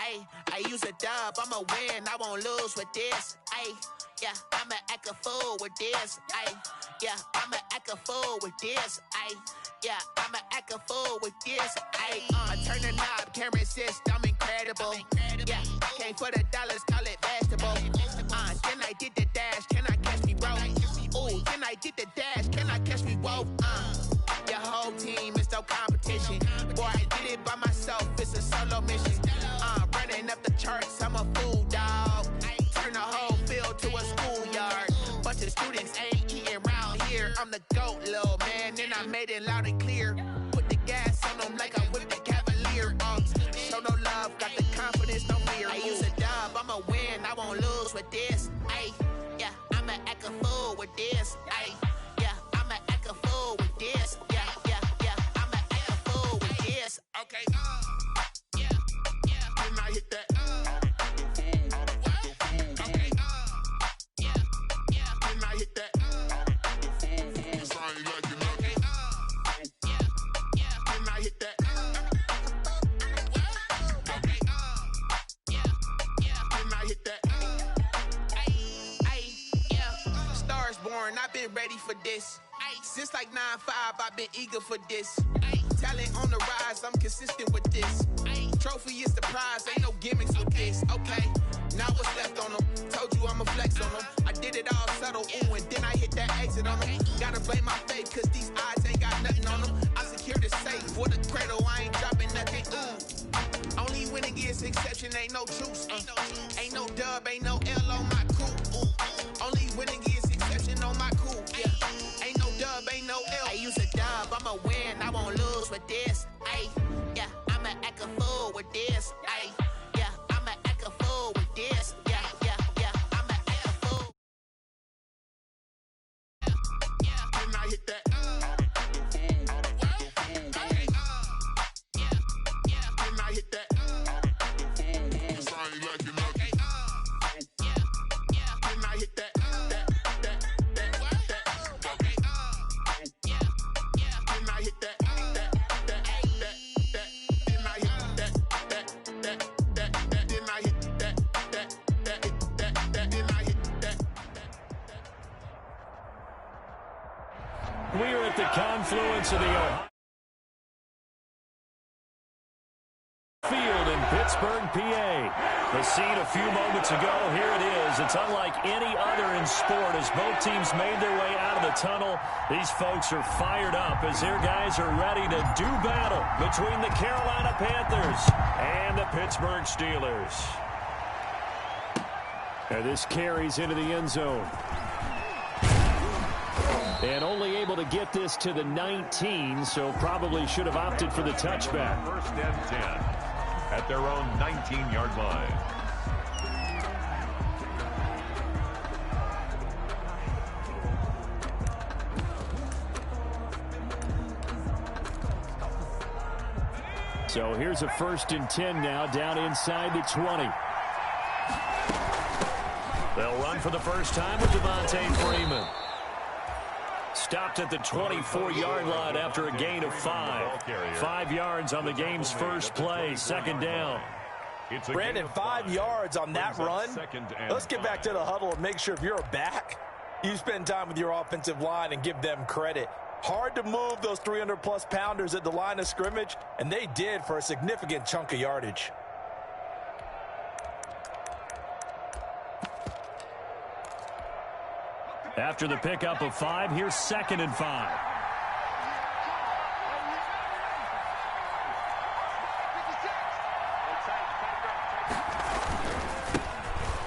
Ayy, I use a dub, I'ma win, I won't lose with this. Ayy, yeah, I'ma act a fool with this. Ayy, yeah, I'ma act a fool with this. Ayy, yeah, I'ma act a fool with this. Ayy, I turn the knob, can't resist, I'm incredible. Yeah, came for the dollars, call it vegetable. Then I did the dash, can I catch me, bro? Ooh, then I did the dash, can I catch me, whoa? Your whole team is no competition. Boy, I did it by myself, it's a solo mission. Running up the charts, I'm a fool, dog. Turn the whole field to a schoolyard. Bunch of students ain't eating round here. I'm the GOAT, little man, and I made it loud and clear. Put the gas on them like I'm with the Cavalier. Show no love, got the confidence, no fear. I use a dub, I'ma win, I won't lose with this. Ayy, yeah, I'ma act a fool with this. Ayy, yeah, I'ma act a fool with this. Yeah, yeah, yeah, I'ma act a fool with this. Okay, yeah, yeah, then I hit that. Okay, yeah, yeah, then I hit that. I've been ready for this. Since like 9-5, I've been eager for this. Talent on the rise, I'm consistent with this. Trophy is the prize, ain't no gimmicks with this. Okay, now what's left on them? Told you I'ma flex on them. I did it all subtle, ooh, and then I hit that exit on them. Gotta blame my faith, cause these eyes ain't got nothing on them. I secured the safe for the cradle, I ain't dropping nothing, ooh. Only winning is exception, ain't no truce. Ain't no dub, ain't no L on my crew. Only winning is exception on my crew. Yeah, ain't no dub, ain't no L. I use a dub, I'ma win, I won't lose with this. Ayy, yeah, I'ma act a fool with this. Ayy, yeah, I'ma act a fool with this. Yeah, yeah, yeah, I'ma act a fool. Yeah, yeah, then I hit that. Okay, yeah, yeah, then I hit that. We're at the confluence of the Ohio field in Pittsburgh, PA. The scene a few moments ago, here it is. It's unlike any other in sport as both teams made their way out of the tunnel. These folks are fired up as their guys are ready to do battle between the Carolina Panthers and the Pittsburgh Steelers. And this carries into the end zone. And only able to get this to the 19, so probably should have opted for the touchback. First and 10 at their own 19-yard line. So here's a 1st and 10 now, down inside the 20. They'll run for the first time with Devontae Freeman. Stopped at the 24-yard line after a gain of 5. 5 yards on the game's first play, 2nd down. Brandon, 5 yards on that run. Let's get back to the huddle and make sure if you're a back, you spend time with your offensive line and give them credit. Hard to move those 300-plus pounders at the line of scrimmage, and they did for a significant chunk of yardage. After the pickup of 5, here's 2nd and 5.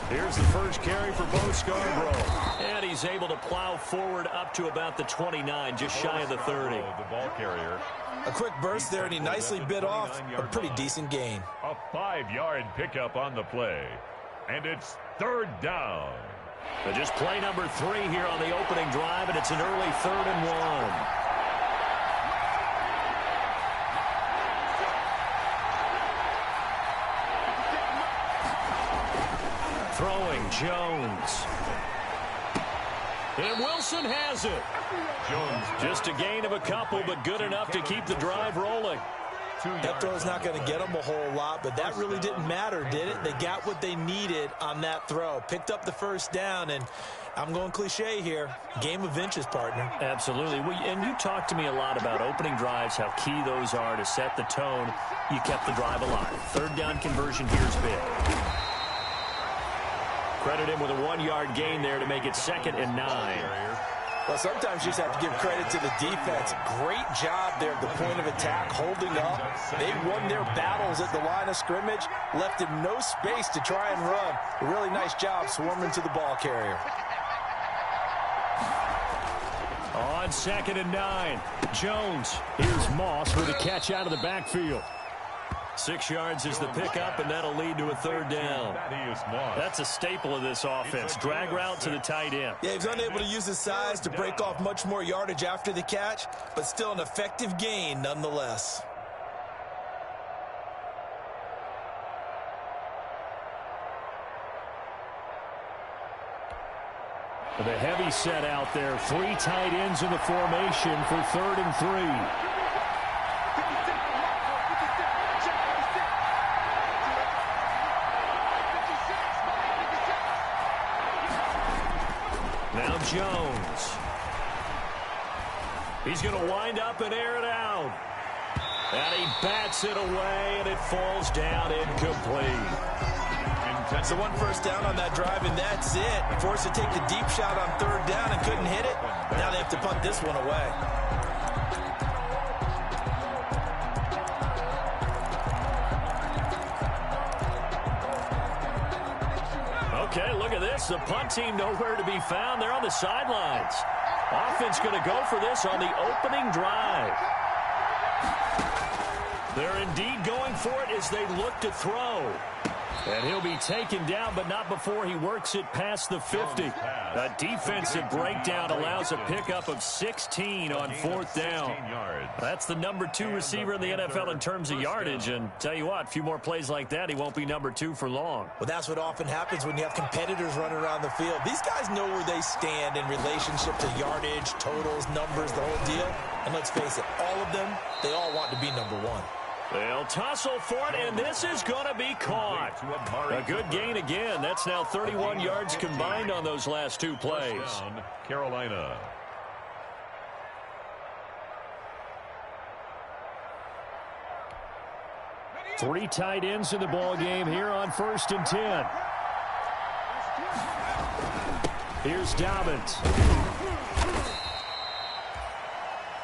Here's the first carry for Bo Scarborough. And he's able to plow forward up to about the 29, just shy of the 30. The ball carrier. A quick burst there, and he nicely bit off a pretty decent gain. A 5-yard pickup on the play. And it's 3rd down. But just play number 3 here on the opening drive, and it's an early 3rd and 1. Throwing Jones. And Wilson has it. Jones just a gain of a couple, but good enough to keep the drive rolling. That throw's not going to get them a whole lot, but that really didn't matter, did it? They got what they needed on that throw. Picked up the first down, and I'm going cliche here. Game of inches, partner. Absolutely. And you talked to me a lot about opening drives, how key those are to set the tone. You kept the drive alive. Third down conversion here's big. Credit him with a 1-yard gain there to make it 2nd and 9. Well, sometimes you just have to give credit to the defense. Great job there at the point of attack, holding up. They won their battles at the line of scrimmage, left him no space to try and run. A really nice job swarming to the ball carrier. On 2nd and 9, Jones. Here's Moss with a catch out of the backfield. 6 yards is the pickup, and that'll lead to a 3rd down. That's a staple of this offense. Drag route to the tight end. Yeah, he's unable to use his size to break off much more yardage after the catch, but still an effective gain nonetheless. The heavy set out there. 3 tight ends in the formation for 3rd and 3. Now Jones. He's going to wind up and air it out. And he bats it away, and it falls down incomplete. So 1 first down on that drive, and that's it. Forced to take the deep shot on 3rd down and couldn't hit it. Now they have to punt this one away. Okay, look at this. The punt team nowhere to be found. They're on the sidelines. Offense going to go for this on the opening drive. They're indeed going for it as they look to throw. And he'll be taken down, but not before he works it past the 50. A defensive breakdown allows a pickup of 16 on 4th down. That's the number 2 receiver in the NFL in terms of yardage. And tell you what, a few more plays like that, he won't be number 2 for long. Well, that's what often happens when you have competitors running around the field. These guys know where they stand in relationship to yardage, totals, numbers, the whole deal. And let's face it, all of them, they all want to be number 1. They'll tussle for it, and this is going to be caught. A good gain again. That's now 31 yards combined on those last 2 plays. Carolina. Three tight ends in the ball game here on 1st and 10. Here's Dobbins.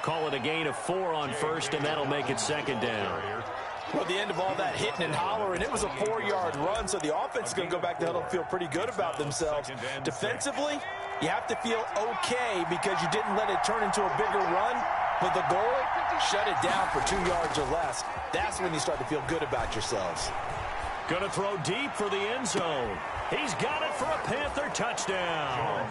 Call it a gain of 4 on 1st, and that'll make it 2nd down. Well, at the end of all that hitting and hollering, it was a 4-yard run, so the offense is going to go back to huddle and feel pretty good about themselves. Defensively, you have to feel okay because you didn't let it turn into a bigger run, but the goal, shut it down for 2 yards or less. That's when you start to feel good about yourselves. Going to throw deep for the end zone. He's got it for a Panther touchdown.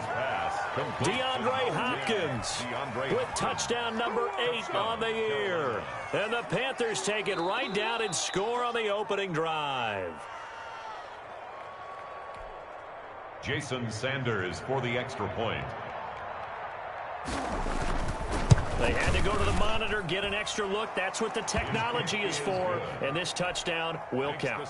DeAndre Hopkins with touchdown number 8 on the year. And the Panthers take it right down and score on the opening drive. Jason Sanders for the extra point. They had to go to the monitor, get an extra look. That's what the technology is for. And this touchdown will count.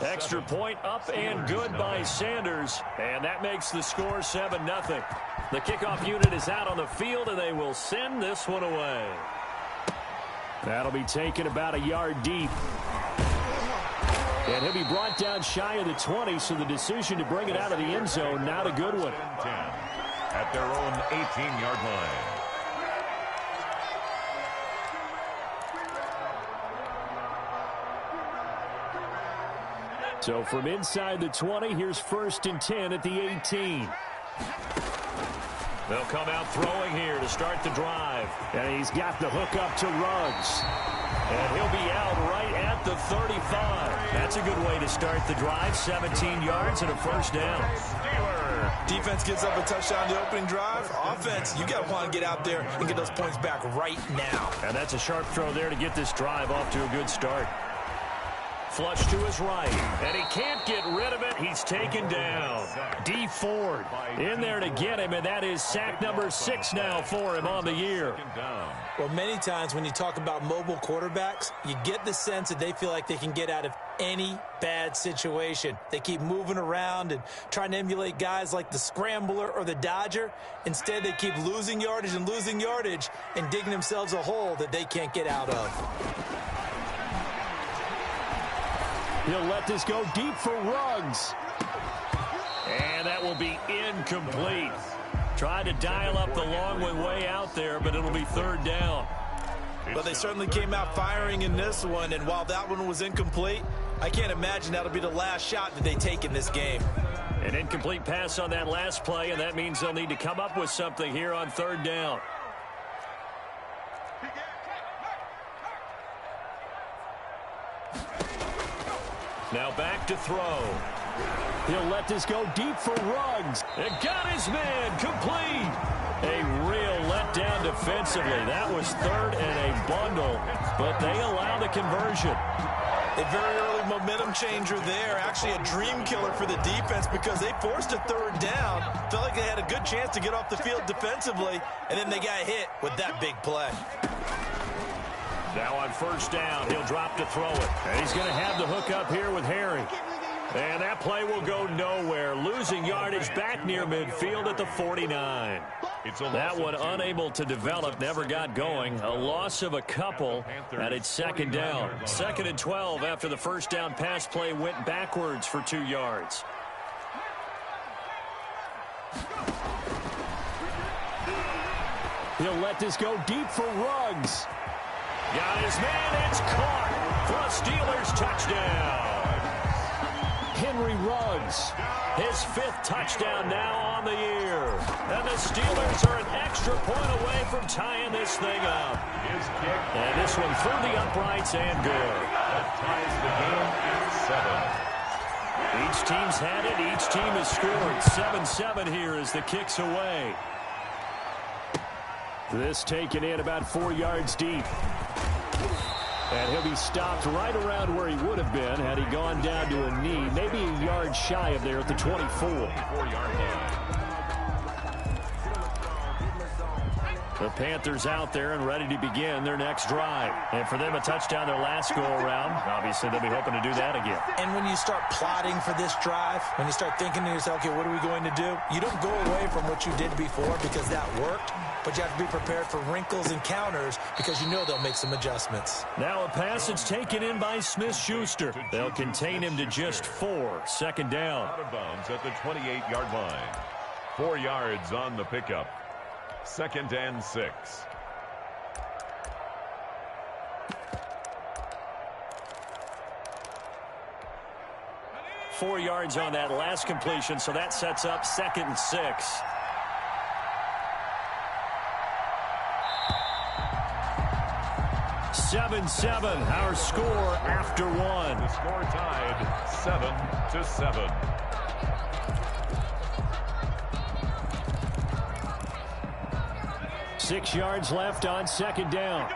Extra point up and good by Sanders. And that makes the score 7-0. The kickoff unit is out on the field, and they will send this one away. That'll be taken about a yard deep. And he'll be brought down shy of the 20, so the decision to bring it out of the end zone, not a good one. At their own 18-yard line. So from inside the 20, here's 1st and 10 at the 18. They'll come out throwing here to start the drive. And he's got the hook up to Ruggs. And he'll be out right at the 35. That's a good way to start the drive. 17 yards and a 1st down. Defense gets up a touchdown the opening drive. Offense, you got to want to get out there and get those points back right now. And that's a sharp throw there to get this drive off to a good start. flush to his right. And he can't get rid of it. He's taken down. D. Ford in there to get him, and that is sack number 6 now for him on the year. Well, many times when you talk about mobile quarterbacks, you get the sense that they feel like they can get out of any bad situation. They keep moving around and trying to emulate guys like the Scrambler or the Dodger. Instead, they keep losing yardage and digging themselves a hole that they can't get out of. He'll let this go deep for Ruggs. And that will be incomplete. Tried to dial up the long way out there, but it'll be 3rd down. But they certainly came out firing in this one, and while that one was incomplete, I can't imagine that'll be the last shot that they take in this game. An incomplete pass on that last play, and that means they'll need to come up with something here on 3rd down. Now back to throw. He'll let this go deep for Ruggs. It got his man complete. A real letdown defensively. That was 3rd and a bundle, but they allow the conversion. A very early momentum changer there. Actually a dream killer for the defense because they forced a 3rd down. Felt like they had a good chance to get off the field defensively, and then they got hit with that big play. Now on 1st down, he'll drop to throw it. And he's going to have the hook up here with Harry. And that play will go nowhere. Losing yardage back near midfield at the 49. That one unable to develop, never got going. A loss of a couple, and it's 2nd down. 2nd and 12 after the 1st down pass play went backwards for 2 yards. He'll let this go deep for Ruggs. Got his man, it's caught for a Steelers touchdown. Henry Ruggs, his 5th touchdown now on the year. And the Steelers are an extra point away from tying this thing up. And this one through the uprights and good. That ties the game at 7. Each team's had it. Each team has scored. 7-7 here as the kick's away. This taken in about 4 yards deep. And he'll be stopped right around where he would have been had he gone down to a knee, maybe a yard shy of there at the 24. 24-yard line. The Panthers out there and ready to begin their next drive. And for them, a touchdown their last go-around. Obviously, they'll be hoping to do that again. And when you start plotting for this drive, when you start thinking to yourself, okay, what are we going to do? You don't go away from what you did before because that worked, but you have to be prepared for wrinkles and counters because you know they'll make some adjustments. Now a passage taken in by Smith-Schuster. They'll contain him to just 4. 2nd down. Out of bounds at the 28-yard line. 4 yards on the pickup. 2nd and 6. Four yards on that last completion, so that sets up 2nd and 6. Our score after 1. The score tied 7-7. 6 yards left on 2nd down.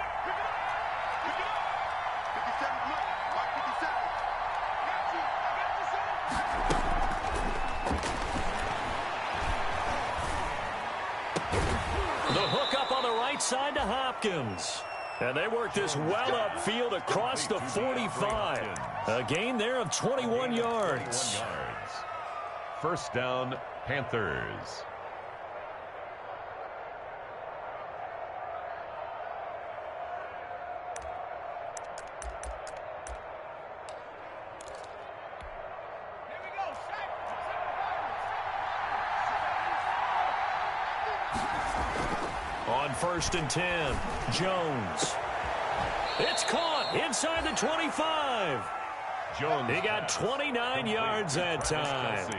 The hook up on the right side to Hopkins. And they work this well upfield across the 45. A gain there of 21 yards. 1st down, Panthers. On 1st and 10, Jones. It's caught inside the 25. Jones. He got 29 yards that time.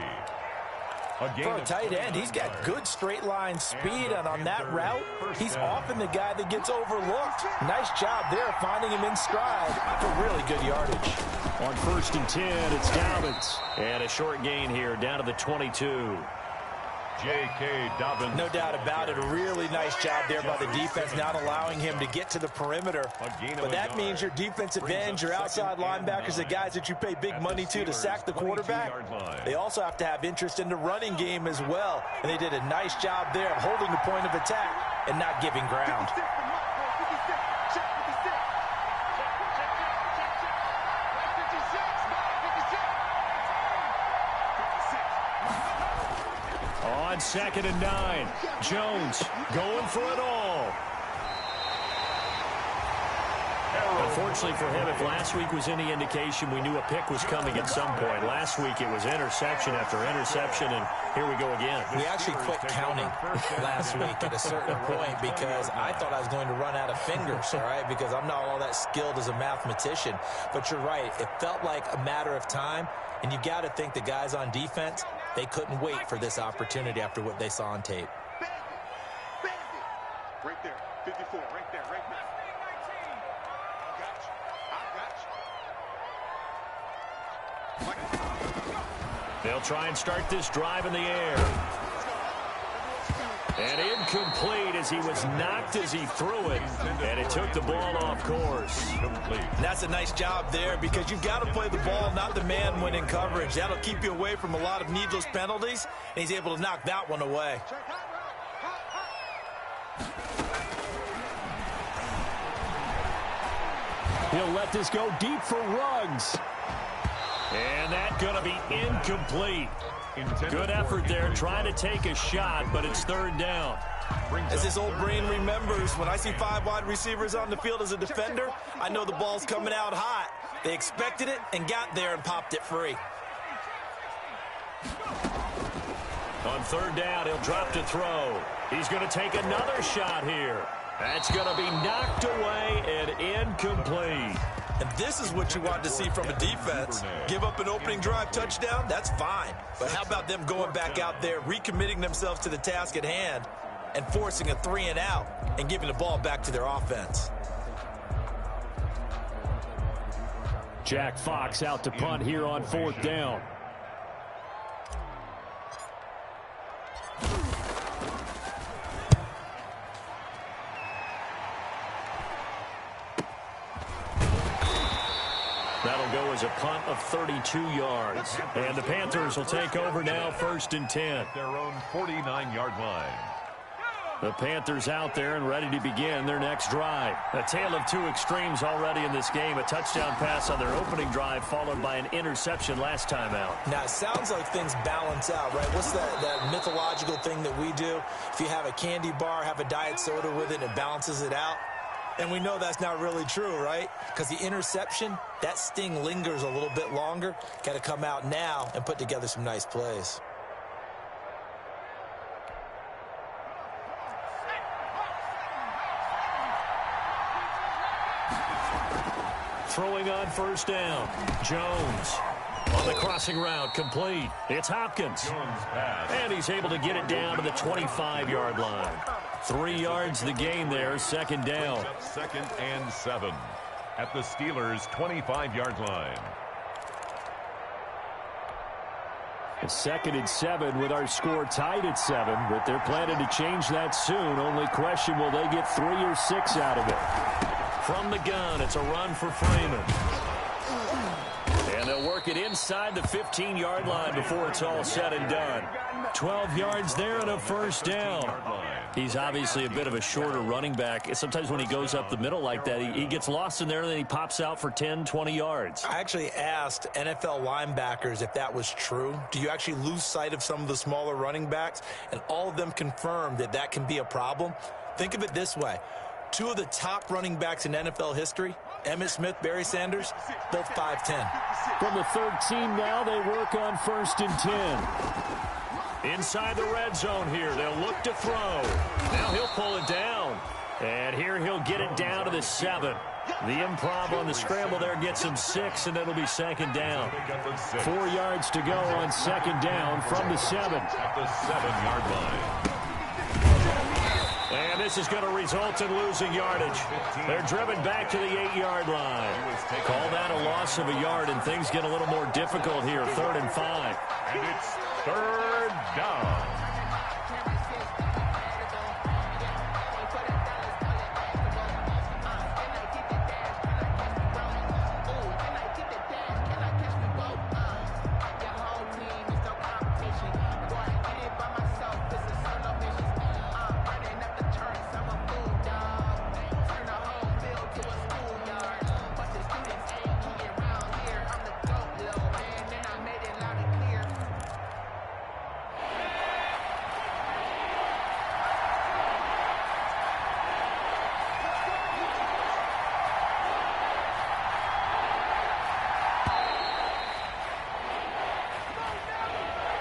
For a tight end, he's got good straight line speed, and on that route, he's often the guy that gets overlooked. Nice job there finding him in stride for really good yardage. On 1st and 10, it's Dobbins. And a short gain here down to the 22. J.K. Dobbins. No doubt about it. A really nice job there by the defense, not allowing him to get to the perimeter. But that means your defensive ends, your outside linebackers, the guys that you pay big money to sack the quarterback, they also have to have interest in the running game as well. And they did a nice job there of holding the point of attack and not giving ground. On 2nd and 9, Jones going for it all. Unfortunately for him, if last week was any indication, we knew a pick was coming at some point. Last week it was interception after interception, and here we go again. We actually quit counting last week at a certain point because I thought I was going to run out of fingers, all right, because I'm not all that skilled as a mathematician. But you're right. It felt like a matter of time, and you got to think the guys on defense, they couldn't wait for this opportunity after what they saw on tape. Right there, 54, right there, right there. They'll try and start this drive in the air. And incomplete as he was knocked as he threw it. And it took the ball off course. And that's a nice job there because you've got to play the ball, not the man when in coverage. That'll keep you away from a lot of needless penalties. And he's able to knock that one away. He'll let this go deep for Ruggs. And that's going to be incomplete. Good effort there trying to take a shot, but it's 3rd down. As his old brain remembers, when I see 5 wide receivers on the field as a defender, I know the ball's coming out hot. They expected it and got there and popped it free. On 3rd down, he'll drop to throw. He's going to take another shot here. That's going to be knocked away and incomplete. And this is what you want to see from a defense. Give up an opening drive touchdown, that's fine. But how about them going back out there, recommitting themselves to the task at hand, and forcing a 3-and-out and giving the ball back to their offense. Jack Fox out to punt here on 4th down. That'll go as a punt of 32 yards. And the Panthers will take over now, 1st and 10. Their own 49-yard line. The Panthers out there and ready to begin their next drive. A tale of 2 extremes already in this game. A touchdown pass on their opening drive followed by an interception last time out. Now, it sounds like things balance out, right? What's that mythological thing that we do? If you have a candy bar, have a diet soda with it, it balances it out. And we know that's not really true, right? Because the interception, that sting lingers a little bit longer. Got to come out now and put together some nice plays. Throwing on 1st down. Jones on the crossing route, complete. It's Hopkins. And he's able to get it down to the 25-yard line. 3 yards the gain there, 2nd down. 2nd and 7 at the Steelers' 25-yard line. It's 2nd and 7 with our score tied at 7, but they're planning to change that soon. Only question, will they get 3 or 6 out of it? From the gun, it's a run for Freeman. And they'll work it inside the 15-yard line before it's all said and done. 12 yards there and a 1st down. He's obviously a bit of a shorter running back. Sometimes when he goes up the middle like that, he gets lost in there and then he pops out for 10, 20 yards. I actually asked NFL linebackers if that was true. Do you actually lose sight of some of the smaller running backs? And all of them confirmed that that can be a problem. Think of it this way. 2 of the top running backs in NFL history, Emmitt Smith, Barry Sanders, both 5'10". From the 13 now, they work on 1st and 10. Inside the red zone here, they'll look to throw. Now he'll pull it down. And here he'll get it down to the 7. The improv on the scramble there gets him 6, and it'll be 2nd down. 4 yards to go on 2nd down from the 7. At the 7-yard line. And this is going to result in losing yardage. They're driven back to the 8-yard line. Call that a loss of a yard, and things get a little more difficult here. 3rd and 5. And it's 3rd down.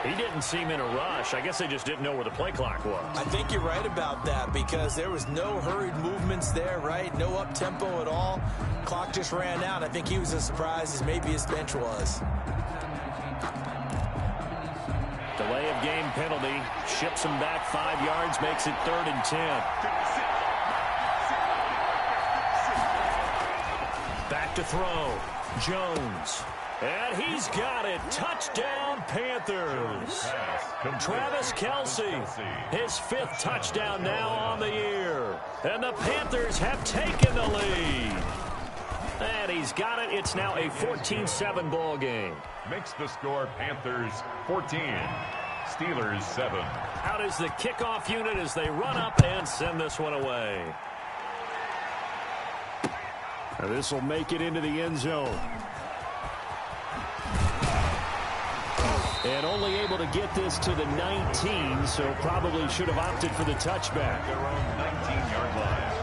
He didn't seem in a rush. I guess they just didn't know where the play clock was. I think you're right about that because there was no hurried movements there, right? No up-tempo at all. Clock just ran out. I think he was as surprised as maybe his bench was. Delay of game penalty. Ships him back 5 yards, makes it 3rd and 10. Back to throw. Jones. And he's got it. Touchdown, Panthers. Travis Kelce, his 5th touchdown now on the year. And the Panthers have taken the lead. And he's got it. It's now a 14-7 ball game. Makes the score Panthers 14, Steelers 7. Out is the kickoff unit as they run up and send this one away. This will make it into the end zone. And only able to get this to the 19, so probably should have opted for the touchback. Their own 19-yard line.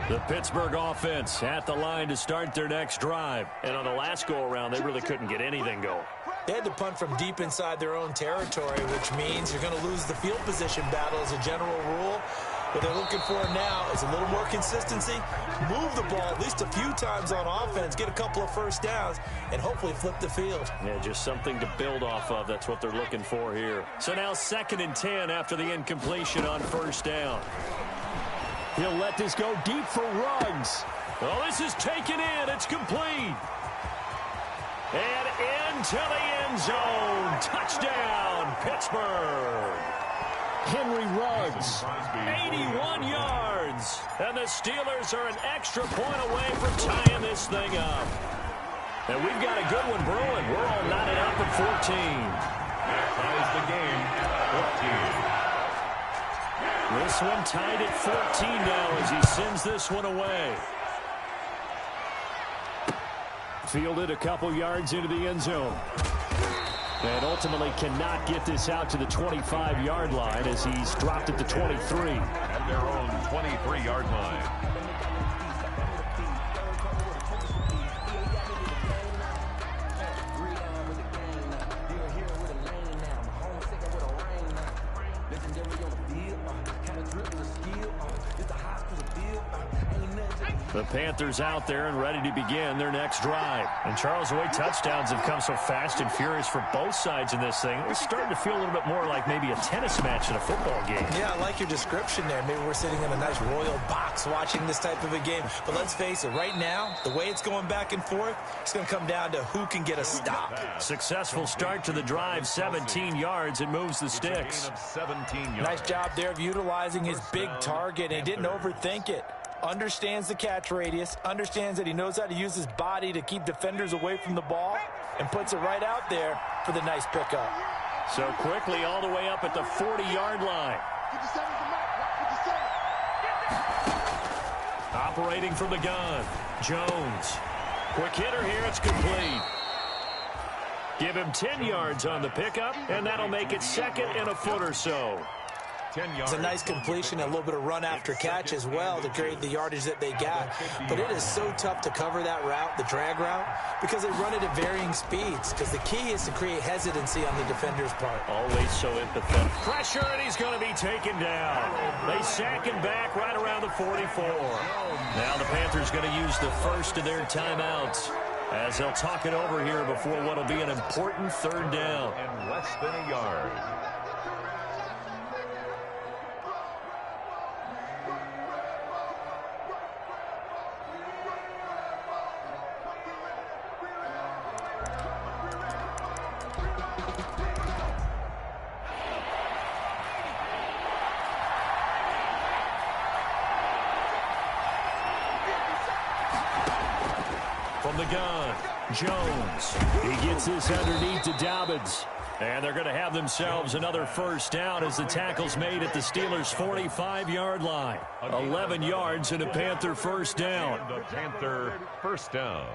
The Pittsburgh offense at the line to start their next drive. And on the last go-around, they really couldn't get anything going. They had to punt from deep inside their own territory, which means you're going to lose the field position battle as a general rule. What they're looking for now is a little more consistency, move the ball at least a few times on offense, get a couple of first downs, and hopefully flip the field. Yeah, just something to build off of. That's what they're looking for here. So now 2nd and 10 after the incompletion on 1st down. He'll let this go deep for Ruggs. Oh, this is taken in. It's complete. And into the end zone. Touchdown, Pittsburgh. Henry Ruggs, 81 yards. And the Steelers are an extra point away from tying this thing up. And we've got a good one brewing. We're all knotted up at 14. That ties the game at 14. This one tied at 14 now as he sends this one away. Fielded a couple yards into the end zone. And ultimately cannot get this out to the 25-yard line as he's dropped at the 23. At their own 23-yard line. The Panthers out there and ready to begin their next drive. And Charles, the way touchdowns have come so fast and furious for both sides in this thing, it's starting to feel a little bit more like maybe a tennis match in a football game. Yeah, I like your description there. Maybe we're sitting in a nice royal box watching this type of a game. But let's face it, right now, the way it's going back and forth, it's going to come down to who can get a stop. Successful start to the drive, 17 yards. It moves the sticks. 17 yards. Nice job there of utilizing his big target. He didn't overthink it. Understands the catch radius, understands that he knows how to use his body to keep defenders away from the ball, and puts it right out there for the nice pickup. So quickly all the way up at the 40-yard line. Operating from the gun, Jones. Quick hitter here, it's complete. Give him 10 yards on the pickup, and that'll make it 2nd and a foot or so. 10 yards. It's a nice completion, a little bit of run after catch as well to create the yardage that they got. But it is so tough to cover that route, the drag route, because they run it at varying speeds. Because the key is to create hesitancy on the defender's part. Always so empathetic. Pressure, and he's going to be taken down. They sack him back right around the 44. Now the Panthers going to use the first of their timeouts as they'll talk it over here before what will be an important 3rd down. And less than a yard. From the gun, Jones. He gets this underneath to Dobbins. And they're going to have themselves another 1st down as the tackle's made at the Steelers' 45-yard line. 11 yards and a Panther 1st down. And the Panther 1st down.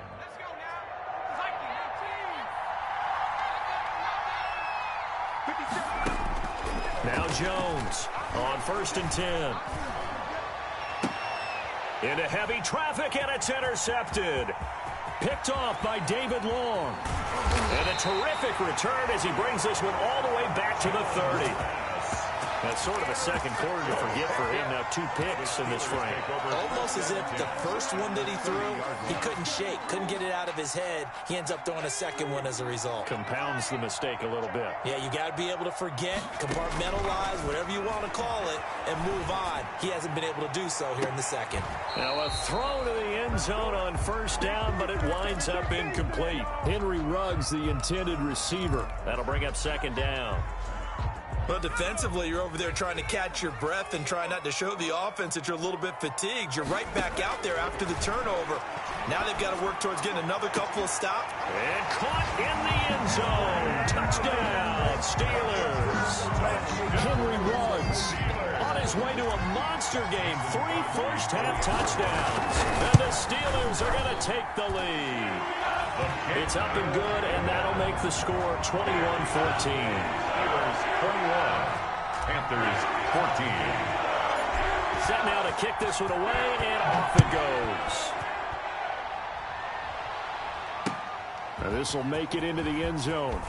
Now Jones on 1st and 10. Into heavy traffic, and it's intercepted. Picked off by David Long. And a terrific return as he brings this one all the way back to the 30. That's sort of a second quarter to forget for him. Now 2 picks in this frame. Almost as if the first one that he threw, he couldn't shake, couldn't get it out of his head. He ends up throwing a second one as a result. Compounds the mistake a little bit. Yeah, you got to be able to forget, compartmentalize, whatever you want to call it, and move on. He hasn't been able to do so here in the second. Now a throw to the end zone on first down, but it winds up incomplete. Henry Ruggs, the intended receiver. That'll bring up second down. But defensively, you're over there trying to catch your breath and try not to show the offense that you're a little bit fatigued. You're right back out there after the turnover. Now they've got to work towards getting another couple of stops. And caught in the end zone. Touchdown, Steelers. Henry Ruggs on his way to a monster game. 3 first-half touchdowns. And the Steelers are going to take the lead. It's up and good, and that'll make the score 21-14. 21, Panthers 14. Set now to kick this one away, and off it goes. Now this will make it into the end zone.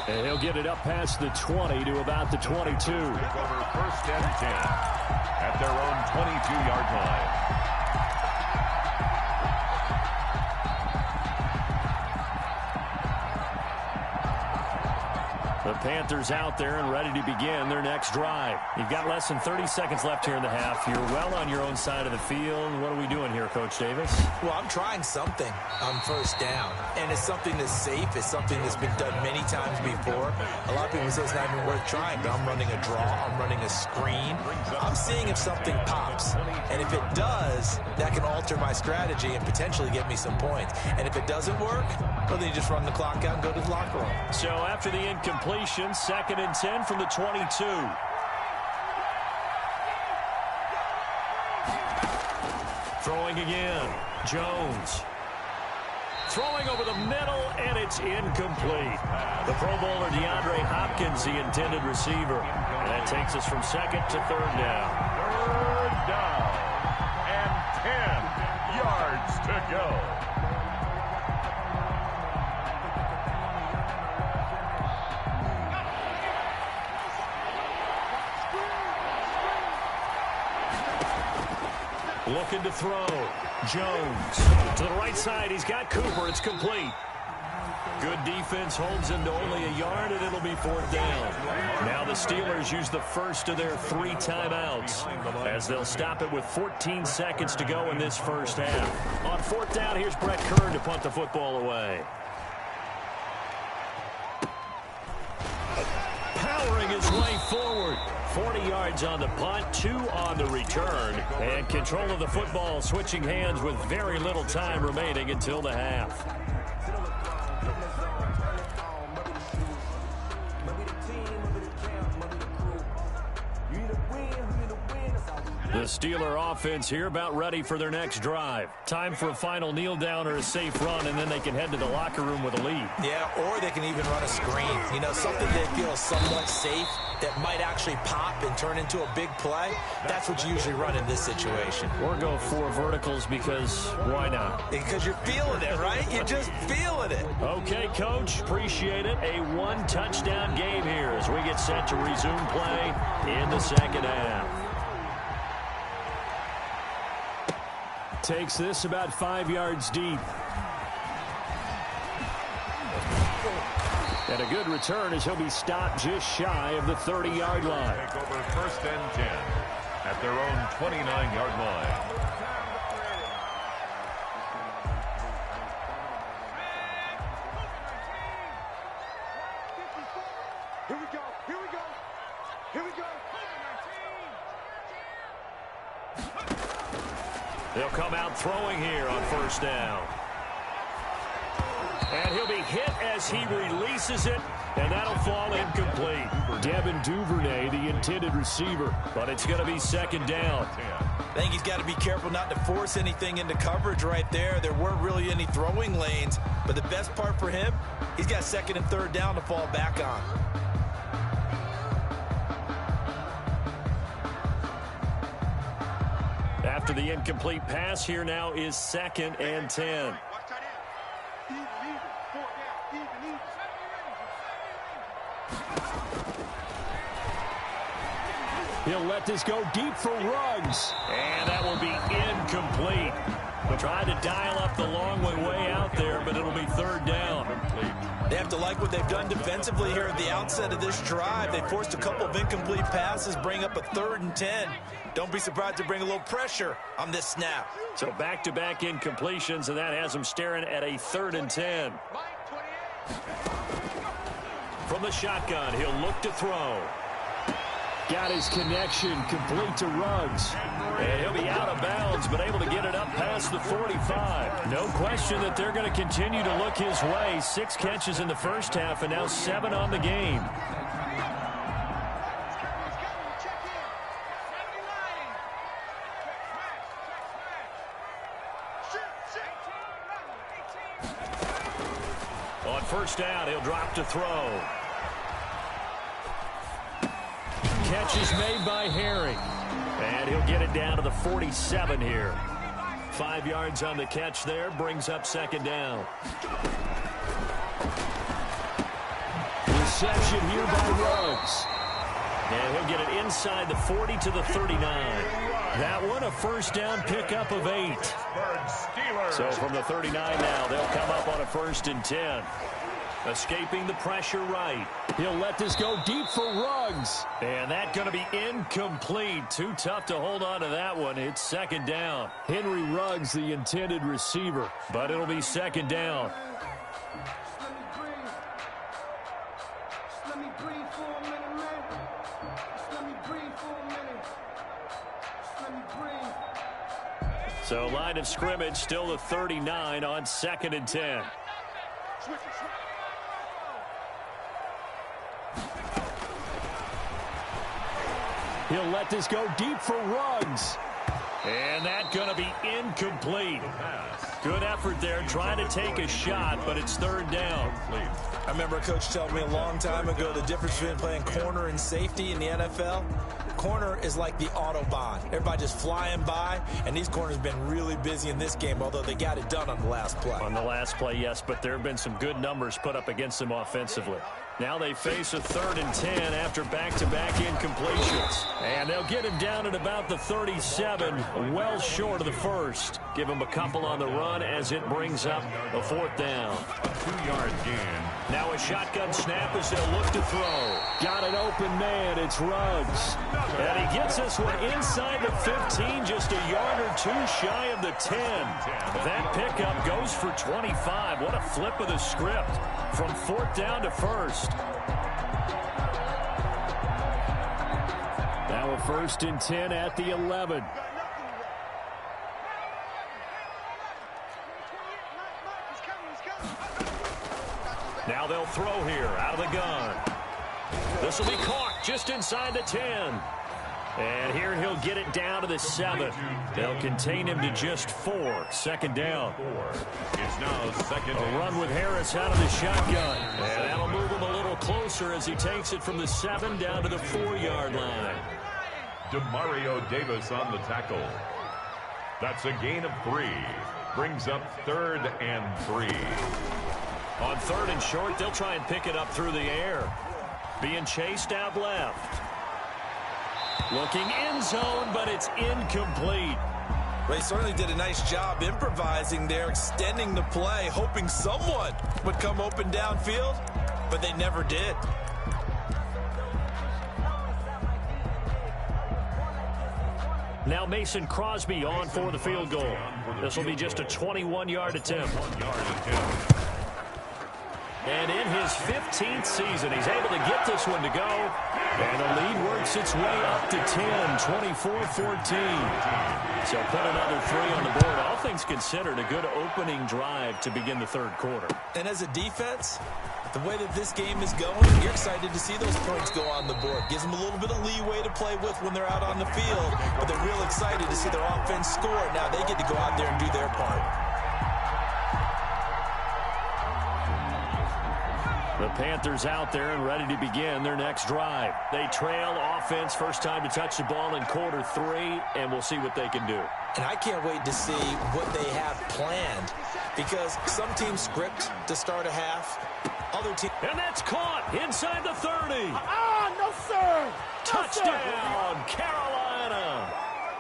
And he'll get it up past the 20 to about the 22. Take over first and 10 at their own 22-yard line. The Panthers out there and ready to begin their next drive. You've got less than 30 seconds left here in the half. You're well on your own side of the field. What are we doing here, Coach Davis? Well, I'm trying something on first down, and it's something that's safe. It's something that's been done many times before. A lot of people say it's not even worth trying, but I'm running a draw. I'm running a screen. I'm seeing if something pops, and if it does, that can alter my strategy and potentially get me some points. And if it doesn't work, well, then you just run the clock out and go to the locker room. So after the incompletion, second and 10 from the 22. Throwing again. Jones. Throwing over the middle, and it's incomplete. The Pro Bowler DeAndre Hopkins, the intended receiver. And that takes us from second to third down. Third down and 10 yards to go. Looking to throw. Jones. To the right side. He's got Cooper. It's complete. Good defense holds him to only a yard, and it'll be fourth down. Now the Steelers use the first of their 3 timeouts as they'll stop it with 14 seconds to go in this first half. On fourth down, here's Brett Kern to punt the football away. Powering his way forward. 40 yards on the punt, 2 on the return. And control of the football switching hands with very little time remaining until the half. The Steeler offense here about ready for their next drive. Time for a final kneel down or a safe run, and then they can head to the locker room with a lead. Yeah, or they can even run a screen. You know, something they feel somewhat safe that might actually pop and turn into a big play. That's what you usually run in this situation. Or go 4 verticals because why not? Because you're feeling it, right? You're just feeling it. Okay, Coach, appreciate it. A 1-touchdown game here as we get set to resume play in the second half. Takes this about 5 yards deep. And a good return as he'll be stopped just shy of the 30-yard line. Take over first and 10 at their own 29-yard line. Here we go. Here we go. Here we go. They'll come out throwing here on first down. And he'll be hit as he releases it, and that'll fall incomplete. Devin Duvernay, the intended receiver, but it's going to be second down. I think he's got to be careful not to force anything into coverage right there. There weren't really any throwing lanes, but the best part for him, he's got second and third down to fall back on. After the incomplete pass, here now is 2nd and 10. He'll let this go deep for Ruggs. And that will be incomplete. Tried to dial up the long way out there, but it'll be 3rd down. They have to like what they've done defensively here at the outset of this drive. They forced a couple of incomplete passes, bring up a 3rd and 10. Don't be surprised to bring a little pressure on this snap. So back-to-back incompletions, and that has them staring at a 3rd and 10. From the shotgun, he'll look to throw. Got his connection complete to Ruggs. And he'll be out of bounds, but able to get it up past the 45. No question that they're going to continue to look his way. 6 catches in the first half, and now 7 on the game. On 1st down, he'll drop to throw. Catch is made by Herring. And he'll get it down to the 47 here. 5 yards on the catch there. Brings up 2nd down. Reception here by Ruggs. And he'll get it inside the 40 to the 39. That one a 1st down pickup of 8. So from the 39 now, they'll come up on a 1st and 10. Escaping the pressure right. He'll let this go deep for Ruggs. And that's going to be incomplete. Too tough to hold on to that one. It's 2nd down. Henry Ruggs, the intended receiver. But it'll be 2nd down. So line of scrimmage still the 39 on 2nd and 10. He'll let this go deep for Ruggs. And that's going to be incomplete. Good effort there, trying to take a shot, but it's 3rd down. I remember a coach telling me a long time ago the difference between playing corner and safety in the NFL. Corner is like the Autobahn. Everybody just flying by, and these corners have been really busy in this game, although they got it done on the last play. On the last play, yes, but there have been some good numbers put up against them offensively. Now they face a 3rd and 10 after back-to-back incompletions. And they'll get him down at about the 37, well short of the 1st. Give him a couple on the run as it brings up a 4th down. A 2-yard gain. Now a shotgun snap as they'll look to throw. Got an open man, it's Ruggs. And he gets this one inside the 15, just a yard or 2 shy of the 10. That pickup goes for 25. What a flip of the script from 4th down to 1st. Now a 1st and 10 at the 11. Now they'll throw here out of the gun. This will be caught just inside the 10. And here he'll get it down to the 7. They'll contain him to just 4. 2nd down. It's now 2nd. A run with Harris out of the shotgun. And that'll move him a little closer as he takes it from the 7 down to the 4-yard line. DeMario Davis on the tackle. That's a gain of 3. Brings up 3rd and 3. On 3rd and short, they'll try and pick it up through the air. Being chased out left. Looking end zone, but it's incomplete. They certainly did a nice job improvising there, extending the play, hoping someone would come open downfield, but they never did. Now Mason Crosby on for the field goal. This will be just a 21-yard attempt. And in his 15th season, he's able to get this one to go. And the lead works its way up to 10, 24-14. So put another 3 on the board. All things considered, a good opening drive to begin the 3rd quarter. And as a defense, the way that this game is going, you're excited to see those points go on the board. Gives them a little bit of leeway to play with when they're out on the field. But they're real excited to see their offense score. Now they get to go out there and do their part. The Panthers out there and ready to begin their next drive. They trail offense, first time to touch the ball in quarter 3, and we'll see what they can do. And I can't wait to see what they have planned, because some teams script to start a half, other teams... And that's caught inside the 30. No, sir. Touchdown, Carolina.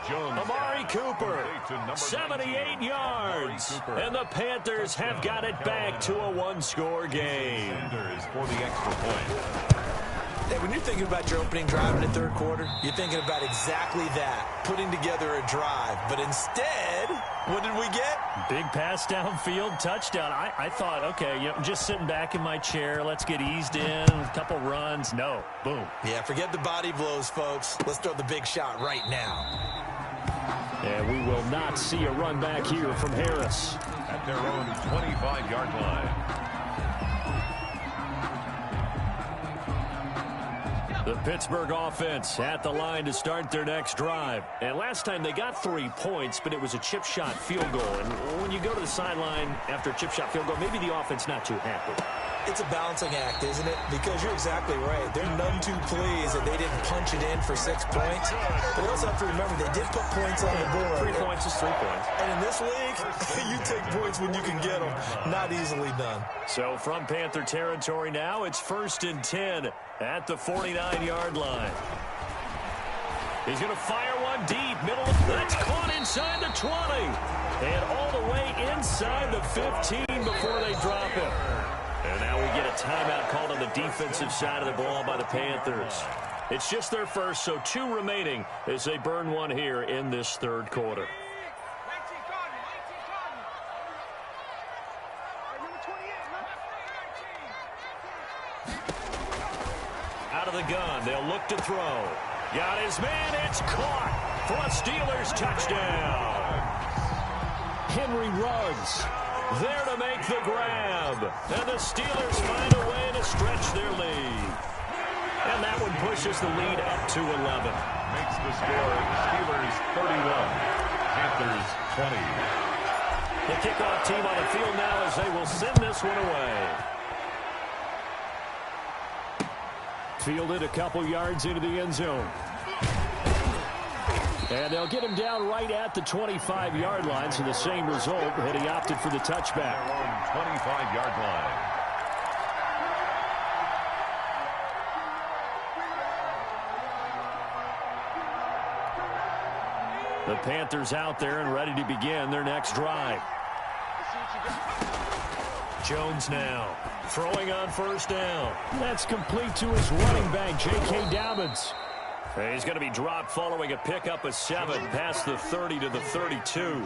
Amari Cooper, 78 yards. And the Panthers have got it back to a one-score game. For the extra point. Hey, when you're thinking about your opening drive in the third quarter, you're thinking about exactly that, putting together a drive. But instead, what did we get? Big pass downfield, touchdown. I thought, okay, just sitting back in my chair, let's get eased in, a couple runs. No, boom. Yeah, forget the body blows, folks. Let's throw the big shot right now. And we will not see a run back here from Harris. At their own 25-yard line. The Pittsburgh offense at the line to start their next drive. And last time they got 3 points, but it was a chip shot field goal. And when you go to the sideline after a chip shot field goal, maybe the offense not too happy. It's a balancing act, isn't it? Because you're exactly right. They're none too pleased that they didn't punch it in for 6 points. But you also have to remember they did put points on the board. 3 points is 3 points. And in this league, you take points when you can get them. Not easily done. So from Panther territory now, it's 1st and 10 at the 49-yard line. He's going to fire one deep, middle of... That's caught inside the 20. And all the way inside the 15 before they drop it. And now we get a timeout called on the defensive side of the ball by the Panthers. It's just their first, so 2 remaining as they burn one here in this third quarter. Out of the gun, they'll look to throw. Got his man, it's caught for a Steelers touchdown. Henry Ruggs there to make the grab. And the Steelers find a way to stretch their lead. And that one pushes the lead up to 11. Makes the score Steelers 31, Panthers 20. The kickoff team on the field now as they will send this one away. Fielded a couple yards into the end zone. And they'll get him down right at the 25-yard line, so the same result, and he opted for the touchback. 25-yard line. The Panthers out there and ready to begin their next drive. Jones now throwing on first down. That's complete to his running back, J.K. Dobbins. He's going to be dropped following a pickup of 7 past the 30 to the 32.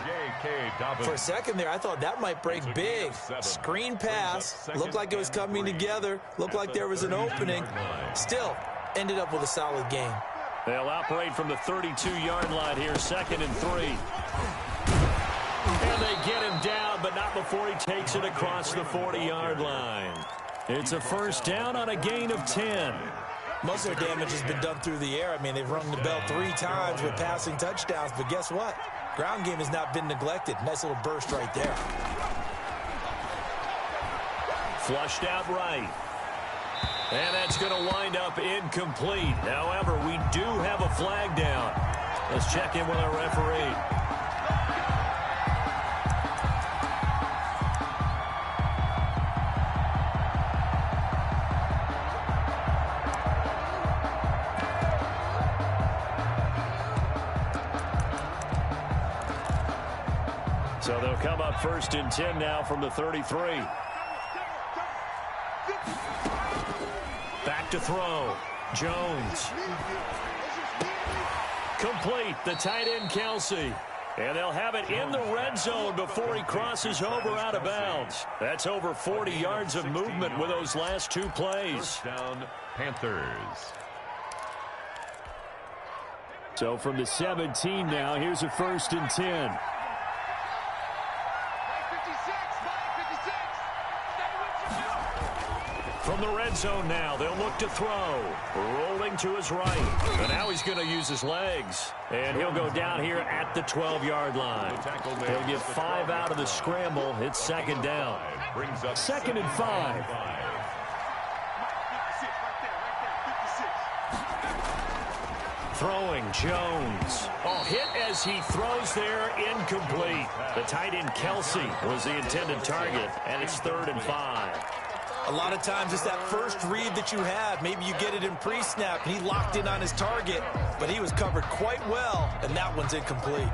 For a second there, I thought that might break big. Screen pass. Looked like it was coming together. Looked like there was an opening. Still, ended up with a solid game. They'll operate from the 32-yard line here, 2nd and 3. And they get him down, but not before he takes it across the 40-yard line. It's a first down on a gain of 10. Most of their damage has been done through the air. I mean, they've rung the bell 3 times with passing touchdowns, but guess what? Ground game has not been neglected. Nice little burst right there. Flushed out right. And that's going to wind up incomplete. However, we do have a flag down. Let's check in with our referee. So they'll come up 1st and 10 now from the 33. Back to throw. Jones. Complete. The tight end, Kelsey. And they'll have it in the red zone before he crosses over out of bounds. That's over 40 yards of movement with those last 2 plays. First down, Panthers. So from the 17 now, here's a 1st and 10. From the red zone now, they'll look to throw. Rolling to his right. And now he's going to use his legs. And he'll go down here at the 12-yard line. He'll get 5 out of the scramble. It's 2nd down. 2nd and 5. Throwing, Jones. Oh, hit as he throws there, incomplete. The tight end, Kelsey, was the intended target, and it's 3rd and 5. A lot of times it's that first read that you have. Maybe you get it in pre-snap, and he locked in on his target, but he was covered quite well, and that one's incomplete.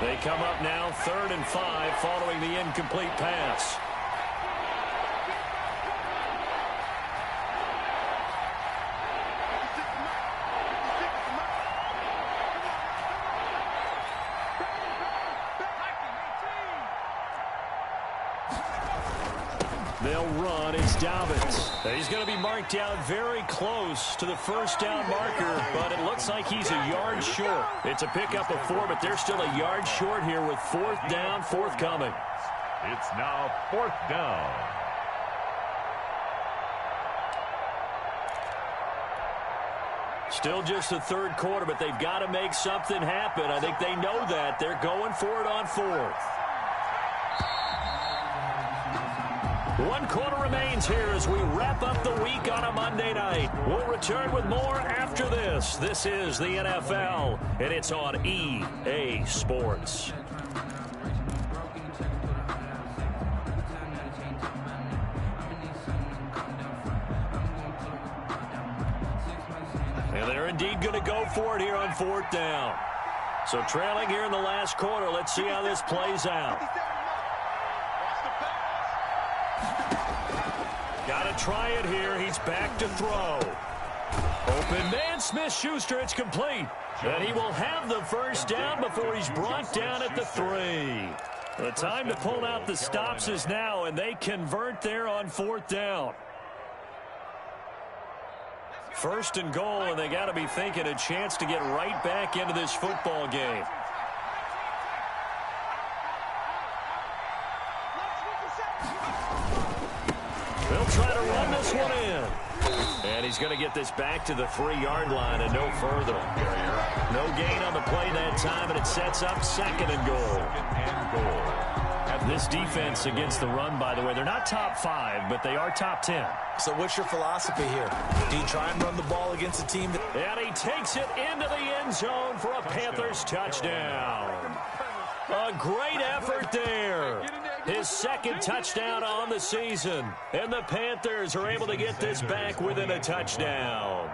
They come up now 3rd and 5 following the incomplete pass. They'll run. It's Dobbins. He's going to be marked down very close to the first down marker, but it looks like he's a yard short. It's a pickup of 4, but they're still a yard short here with 4th down, forthcoming. It's now 4th down. Still just the 3rd quarter, but they've got to make something happen. I think they know that. They're going for it on 4th. 1 quarter remains here as we wrap up the week on a Monday night. We'll return with more after this. This is the NFL, and it's on EA Sports. And they're indeed going to go for it here on 4th down. So trailing here in the last quarter. Let's see how this plays out. Got to try it here. He's back to throw. Open man, Smith-Schuster. It's complete. And he will have the first down before he's brought down at the 3. The time to pull out the stops is now, and they convert there on 4th down. 1st and goal, and they got to be thinking a chance to get right back into this football game. They'll try to run this one in. And he's going to get this back to the 3-yard line and no further. No gain on the play that time, and it sets up 2nd and goal. This defense against the run, by the way, they're not top 5, but they are top 10. So what's your philosophy here? Do you try and run the ball against a team that... And he takes it into the end zone for a Panthers touchdown. A great effort there. His 2nd touchdown on the season. And the Panthers are able to get this back within a touchdown.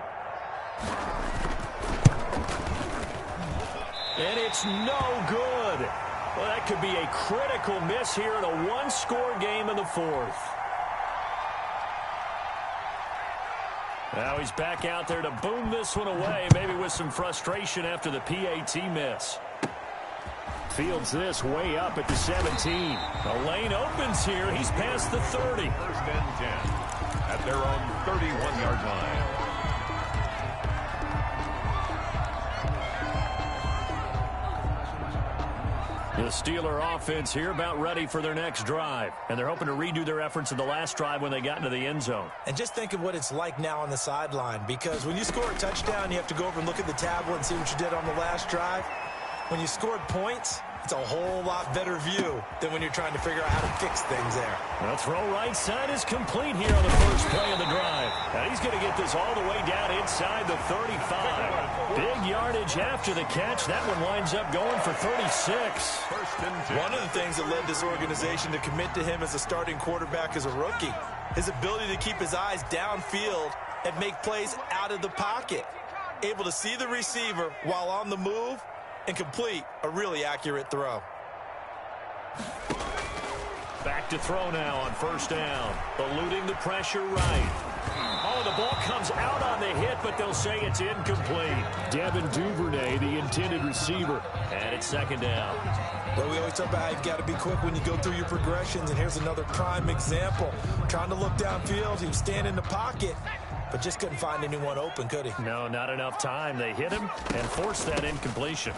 And it's no good. Well, that could be a critical miss here in a 1-score game in the 4th. Now he's back out there to boom this one away, maybe with some frustration after the PAT miss. Fields this way up at the 17. The lane opens here. He's past the 30. 1st and 10 at their own 31-yard line. The Steeler offense here about ready for their next drive. And they're hoping to redo their efforts in the last drive when they got into the end zone. And just think of what it's like now on the sideline, because when you score a touchdown, you have to go over and look at the tablet and see what you did on the last drive. When you scored points, it's a whole lot better view than when you're trying to figure out how to fix things there. The throw right side is complete here on the first play of the drive. And he's going to get this all the way down inside the 35. Big yardage after the catch. That one winds up going for 36. One of the things that led this organization to commit to him as a starting quarterback as a rookie, his ability to keep his eyes downfield and make plays out of the pocket. Able to see the receiver while on the move and complete a really accurate throw. Back to throw now on 1st down. Eluding the pressure right. Oh, the ball comes out on the hit, but they'll say it's incomplete. Devin Duvernay, the intended receiver. And it's 2nd down. Well, we always talk about how you've got to be quick when you go through your progressions, and here's another prime example. Trying to look downfield, he was standing in the pocket, but just couldn't find anyone open, could he? No, not enough time. They hit him and forced that incompletion.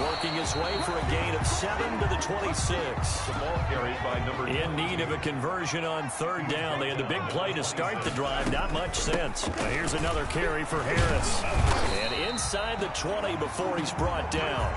working his way for a gain of 7 to the 26. The ball carried by number 2. In need of a conversion on third down. They had the big play to start the drive. Not much sense. Now here's another carry for Harris. And inside the 20 before he's brought down.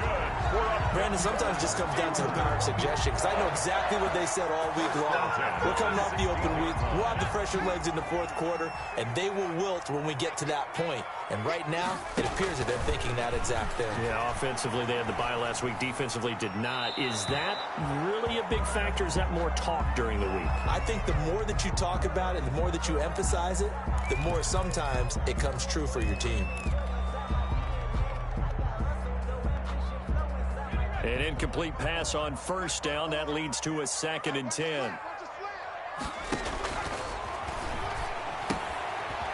Brandon, sometimes it just comes down to the power of suggestion, because I know exactly what they said all week long. We're coming off the open week. We'll have the fresher legs in the fourth quarter, and they will wilt when we get to that point. And right now, it appears that they're thinking that exact thing. Yeah, offensively, they had the bye last week. Defensively, did not. Is that really a big factor? Is that more talk during the week? I think the more that you talk about it, the more that you emphasize it, the more sometimes it comes true for your team. An incomplete pass on first down. That leads to a 2nd and 10.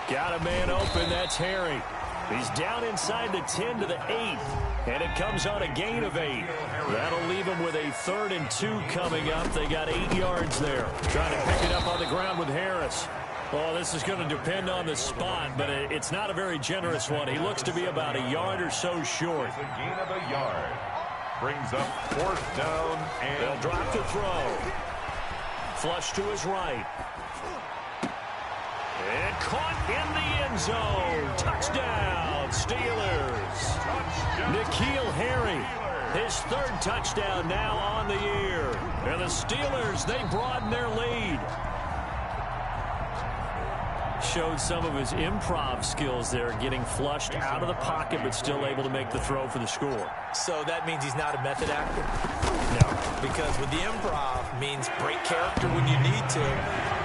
Got a man open. That's Harry. He's down inside the 10 to the 8. And it comes on a gain of 8. That'll leave him with a 3rd and 2 coming up. They got 8 yards there. Trying to pick it up on the ground with Harris. Well, this is going to depend on the spot, but it's not a very generous one. He looks to be about a yard or so short. It's a gain of a yard. Brings up 4th down, and they'll drop the throw. Flush to his right. And caught in the end zone. Touchdown, Steelers. N'Keal Harry, his 3rd touchdown now on the year. And the Steelers, they broaden their lead. Showed some of his improv skills there, getting flushed out of the pocket, but still able to make the throw for the score. So that means he's not a method actor? No. Because with the improv means break character when you need to.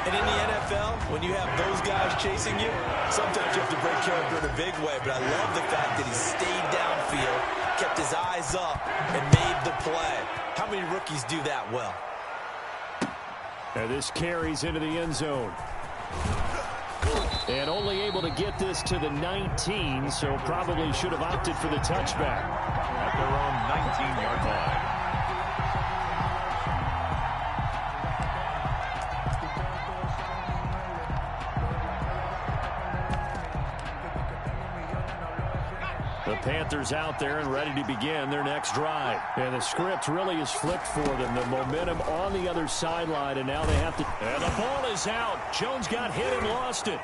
And in the NFL, when you have those guys chasing you, sometimes you have to break character in a big way. But I love the fact that he stayed downfield, kept his eyes up, and made the play. How many rookies do that well? Now this carries into the end zone. And only able to get this to the 19, so probably should have opted for the touchback. At their own 19-yard line. The Panthers out there and ready to begin their next drive. And the script really is flipped for them. The momentum on the other sideline, and now they have to... And the ball is out. Jones got hit and lost it.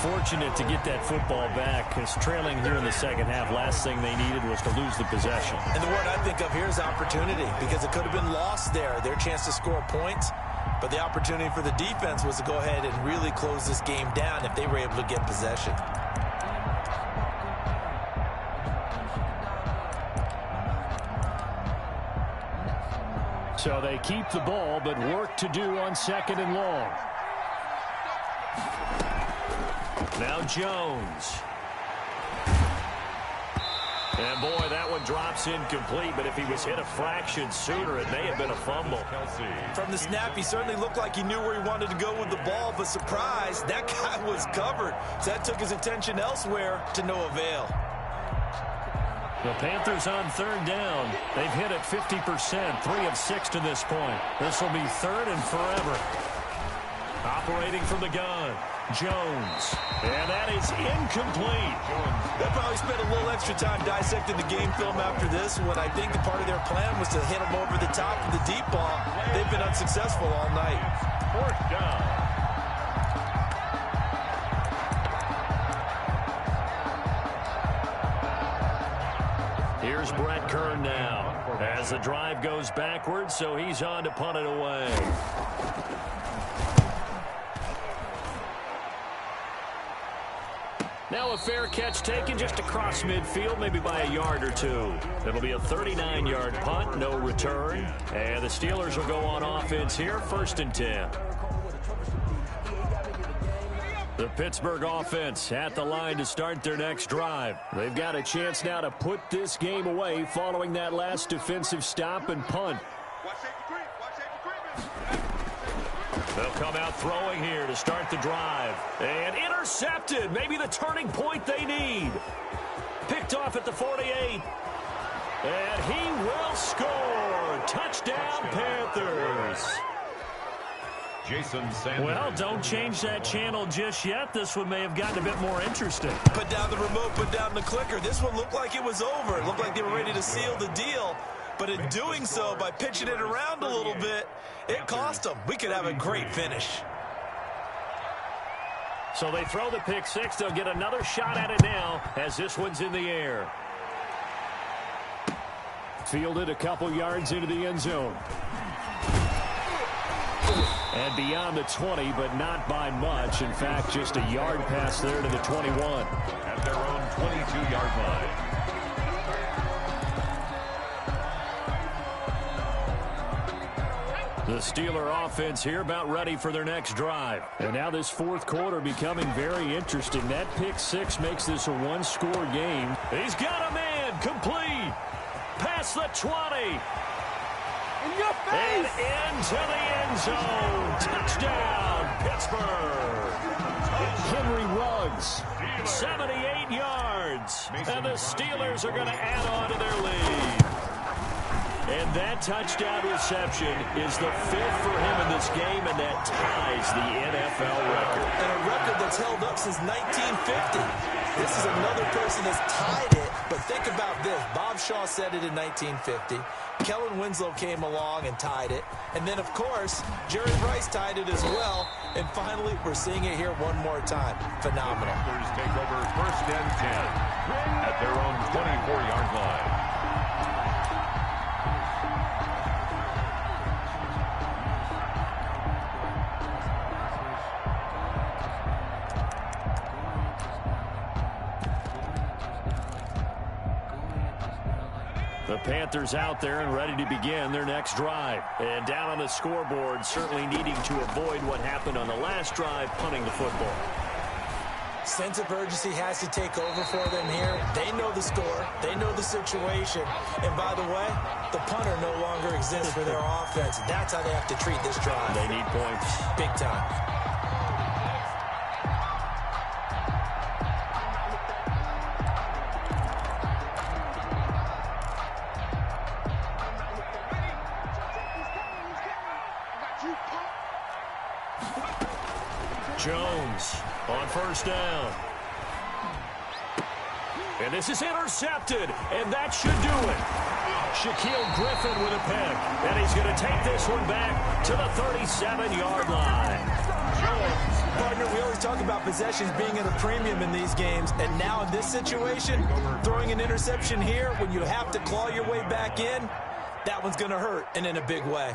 Fortunate to get that football back, because trailing here in the second half, last thing they needed was to lose the possession. And the word I think of here is opportunity, because it could have been lost there. Their chance to score points. But the opportunity for the defense was to go ahead and really close this game down if they were able to get possession. So they keep the ball, but work to do on 2nd and long. Now Jones. And boy, that one drops incomplete, but if he was hit a fraction sooner, it may have been a fumble. From the snap, he certainly looked like he knew where he wanted to go with the ball, but surprise, that guy was covered. So that took his attention elsewhere to no avail. The Panthers on 3rd down. They've hit it 50%, 3 of 6 to this point. This will be 3rd and forever. Operating from the gun, Jones. And that is incomplete. They'll probably spend a little extra time dissecting the game film after this, when I think the part of their plan was to hit them over the top of the deep ball. They've been unsuccessful all night. 4th down. Here's Brett Kern now as the drive goes backwards, so he's on to punt it away. Now a fair catch taken just across midfield, maybe by a yard or two. It'll be a 39-yard punt, no return. And the Steelers will go on offense here, 1st and 10. The Pittsburgh offense at the line to start their next drive. They've got a chance now to put this game away following that last defensive stop and punt. They'll come out throwing here to start the drive. And intercepted. Maybe the turning point they need. Picked off at the 48. And he will score. Touchdown, Panthers. Jason Sanders. Well, don't change that channel just yet. This one may have gotten a bit more interesting. Put down the remote, put down the clicker. This one looked like it was over. It looked like they were ready to seal the deal. But in doing so, by pitching it around a little bit, it cost them. We could have a great finish. So they throw the pick six. They'll get another shot at it now as this one's in the air. Fielded a couple yards into the end zone. And beyond the 20, but not by much. In fact, just a yard pass there to the 21. At their own 22-yard line. The Steeler offense here about ready for their next drive. And now this fourth quarter becoming very interesting. That pick six makes this a one-score game. He's got a man complete. Past the 20. In your And face! into the end zone. Touchdown, Pittsburgh. Henry Ruggs, 78 yards. And the Steelers are going to add on to their lead. And that touchdown reception is the fifth for him in this game, and that ties the NFL record. And a record that's held up since 1950. This is another person that's tied it, but think about this. Bob Shaw said it in 1950. Kellen Winslow came along and tied it. And then, of course, Jerry Rice tied it as well. And finally, we're seeing it here one more time. Phenomenal. The Panthers take over first and 10 at their own 24-yard line. The Panthers out there and ready to begin their next drive. And down on the scoreboard, certainly needing to avoid what happened on the last drive, punting the football. Sense of urgency has to take over for them here. They know the score. They know the situation. And by the way, the punter no longer exists for their offense. That's how they have to treat this drive. They need points. Big time. Jones on first down. And this is intercepted, and that should do it. Shaquille Griffin with a pick, and he's going to take this one back to the 37-yard line. Partner, we always talk about possessions being at a premium in these games, and now in this situation, throwing an interception here when you have to claw your way back in, that one's going to hurt, and in a big way.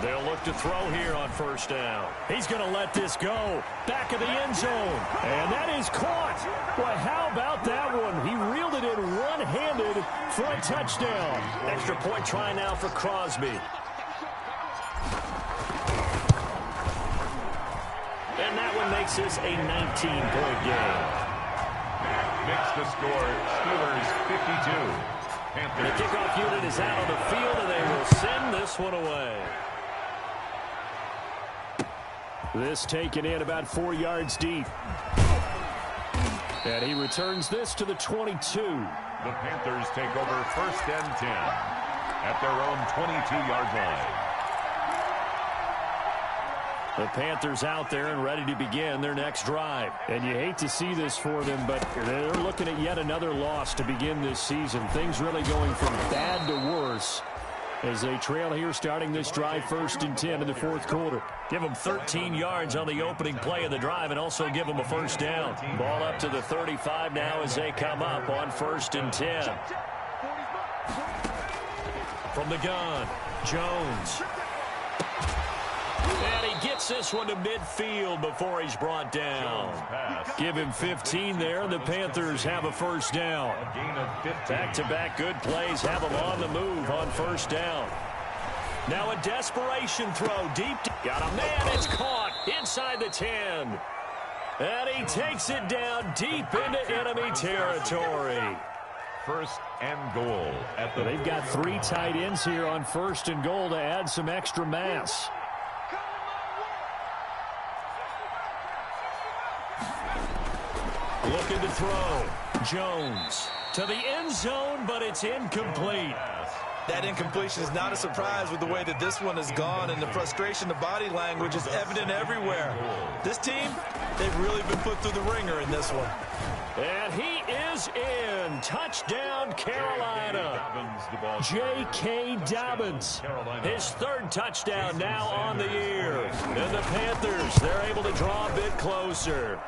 They'll look to throw here on first down. He's going to let this go. Back of the end zone. And that is caught. Boy, how about that one? He reeled it in one-handed for a touchdown. Extra point try now for Crosby. And that one makes this a 19-point game. Makes the score Steelers 52. Panthers. The kickoff unit is out on the field, and they will send this one away. This taken in about 4 yards deep. And he returns this to the 22. The Panthers take over first and 10 at their own 22-yard line. The Panthers out there and ready to begin their next drive. And you hate to see this for them, but they're looking at yet another loss to begin this season. Things really going from bad to worse as they trail here starting this drive first and 10 in the fourth quarter. Give them 13 yards on the opening play of the drive and also give them a first down. Ball up to the 35 now as they come up on first and 10. From the gun, Jones. And he gets this one to midfield before he's brought down. Give him 15 there. The Panthers have a first down. Back-to-back good plays have them on the move on first down. Now a desperation throw deep. Got a man. It's caught inside the 10. And he takes it down deep into enemy territory. First and goal. They've got 3 tight ends here on first and goal to add some extra mass. Looking to throw. Jones to the end zone, but it's incomplete. That incompletion is not a surprise with the way that this one has gone, and the frustration, the body language is evident everywhere. This team, they've really been put through the ringer in this one. And he is in. Touchdown, Carolina. J.K. Dobbins. His third touchdown now on the year. And the Panthers, they're able to draw a bit closer.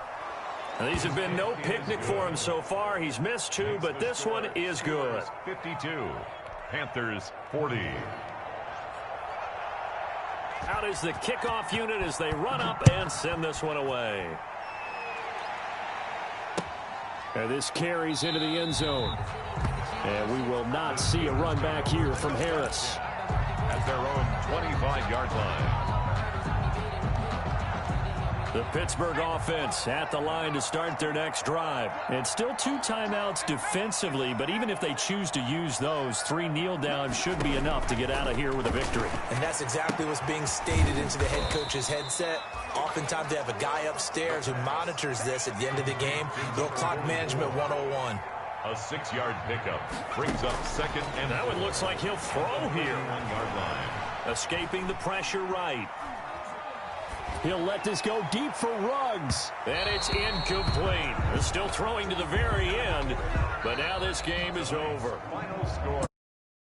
Now, these have been no picnic for him so far. He's missed 2, but this one is good. 52. Panthers 40. Out is the kickoff unit as they run up and send this one away. And this carries into the end zone. And we will not see a run back here from Harris. At their own 25-yard line. The Pittsburgh offense at the line to start their next drive. And still 2 timeouts defensively, but even if they choose to use those, 3 kneel downs should be enough to get out of here with a victory. And that's exactly what's being stated into the head coach's headset. Oftentimes they have a guy upstairs who monitors this at the end of the game. Little clock management 101. A 6-yard pickup brings up 2nd and that one looks like he'll throw here. 1-yard line. Escaping the pressure right. He'll let this go deep for Ruggs. And it's incomplete. They're still throwing to the very end. But now this game is over. Final score.